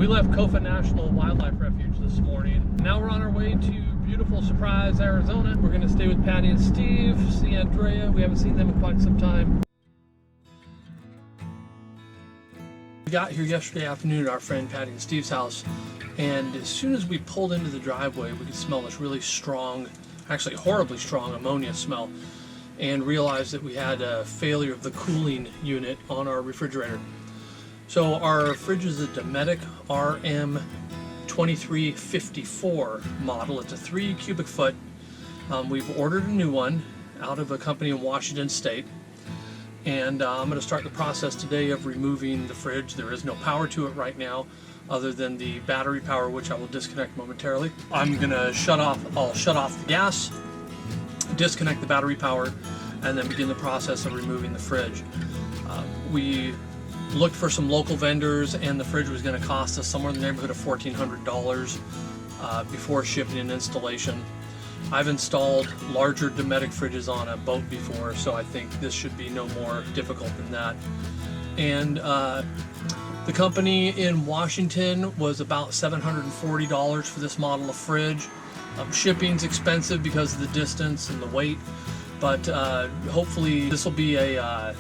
We left Kofa National Wildlife Refuge this morning. Now we're on our way to beautiful Surprise, Arizona. We're going to stay with Patty and Steve, see Andrea. We haven't seen them in quite some time. We got here yesterday afternoon at our friend Patty and Steve's house, and as soon as we pulled into the driveway, we could smell this really strong, actually horribly strong ammonia smell, and realized that we had a failure of the cooling unit on our refrigerator. So our fridge is a Dometic RM2354 model. It's a 3 cubic foot. We've ordered a new one out of a company in Washington State. And I'm going to start the process today of removing the fridge. There is no power to it right now other than the battery power, which I will disconnect momentarily. I'm going to shut off the gas, disconnect the battery power, and then begin the process of removing the fridge. We looked for some local vendors, and the fridge was going to cost us somewhere in the neighborhood of $1,400 before shipping and installation. I've installed larger Dometic fridges on a boat before, so I think this should be no more difficult than that. And the company in Washington was about $740 for this model of fridge. Shipping's expensive because of the distance and the weight, but hopefully this will be a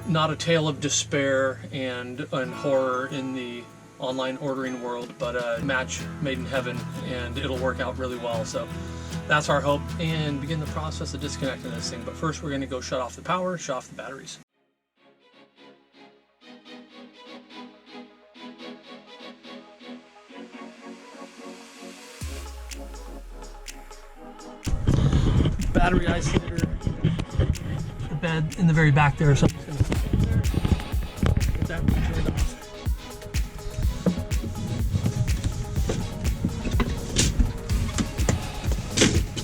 not a tale of despair and horror in the online ordering world, but a match made in heaven, and it'll work out really well. So that's our hope, and begin the process of disconnecting this thing. But first we're going to go shut off the power, shut off the batteries. Battery isolator, the bed in the very back there, so get that turned off.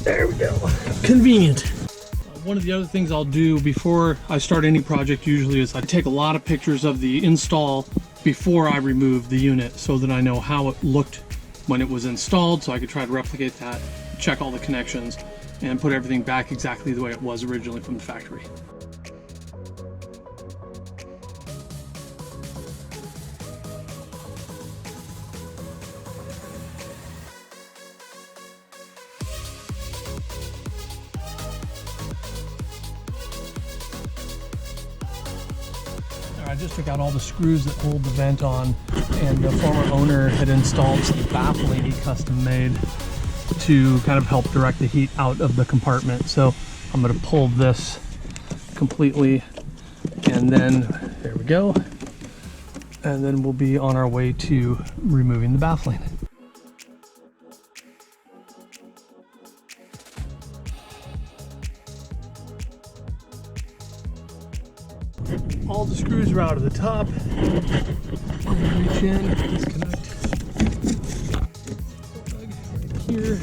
There we go. Convenient. One of the other things I'll do before I start any project usually is I take a lot of pictures of the install before I remove the unit so that I know how it looked when it was installed, so I could try to replicate that, check all the connections, and put everything back exactly the way it was originally from the factory. I just took out all the screws that hold the vent on, and the former owner had installed some baffling he custom made to kind of help direct the heat out of the compartment. So I'm going to pull this completely, and then there we go, and then we'll be on our way to removing the baffling. All the screws are out of the top. Reach in, disconnect. Plug right here.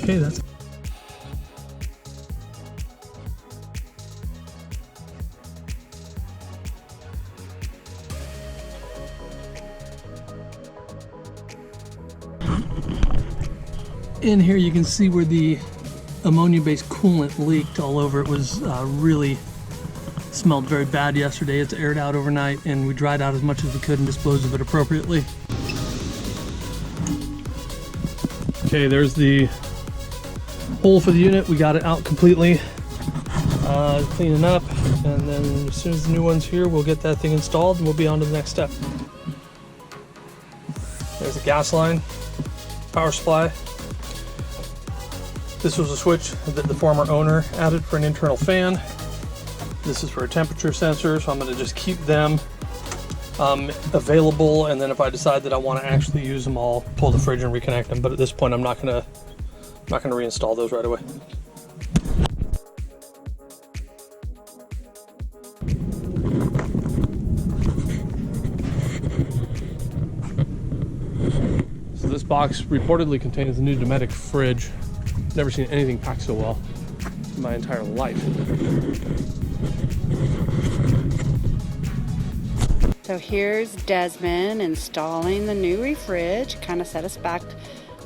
Okay, that's. In here you can see where the ammonia-based coolant leaked all over. It was really smelled very bad yesterday. It's aired out overnight, and we dried out as much as we could and disposed of it appropriately. Okay, there's the hole for the unit. We got it out completely. Cleaning up, and then as soon as the new one's here, we'll get that thing installed and we'll be on to the next step. There's the gas line, power supply. This was a switch that the former owner added for an internal fan. This is for a temperature sensor, so I'm going to just keep them available, and then if I decide that I want to actually use them, I'll pull the fridge and reconnect them. But at this point, I'm not going to reinstall those right away. So this box reportedly contains a new Dometic fridge. Never seen anything packed so well in my entire life. So here's Desmond installing the new refridge. Kind of set us back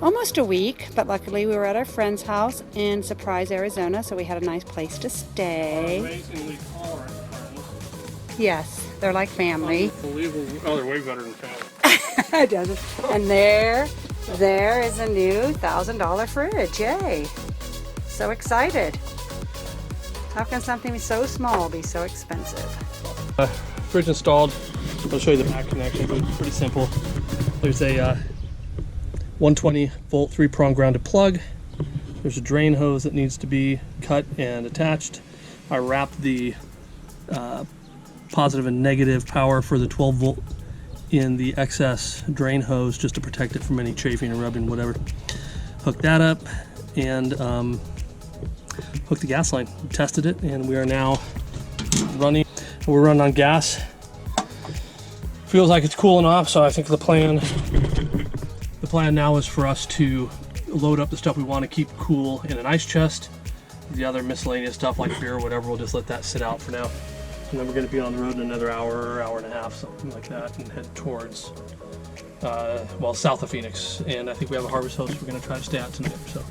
almost a week, but luckily we were at our friend's house in Surprise, Arizona, so we had a nice place to stay. Amazingly tolerant friends. Yes, They're like family. Unbelievable. Oh, they're way better than family. It doesn't. And there is a new $1,000 fridge. Yay! So excited. How can something so small be so expensive? Fridge installed. I'll show you the back connection, but it's pretty simple. There's a 120 volt 3-prong grounded plug. There's a drain hose that needs to be cut and attached. I wrapped the positive and negative power for the 12 volt in the excess drain hose just to protect it from any chafing or rubbing, whatever. Hooked that up and hooked the gas line. Tested it, and we are now running. We're running on gas. Feels like it's cooling off, so I think the plan now is for us to load up the stuff we want to keep cool in an ice chest. The other miscellaneous stuff like beer or whatever, we'll just let that sit out for now. And then we're going to be on the road in another hour or hour and a half, something like that, and head towards, south of Phoenix. And I think we have a harvest host we're going to try to stay at tonight. So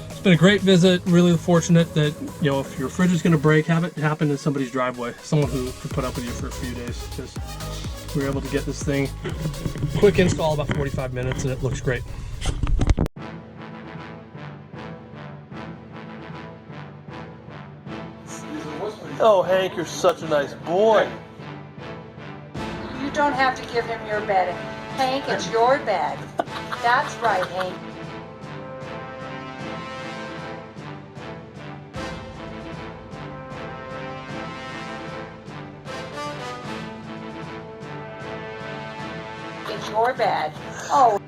it's been a great visit. Really fortunate that, you know, if your fridge is going to break, have it happen in somebody's driveway, someone who could put up with you for a few days, because we were able to get this thing quick install, about 45 minutes, and it looks great. Oh, Hank, you're such a nice boy. You don't have to give him your bed. Hank, it's your bed. That's right, Hank. It's your bed. Oh.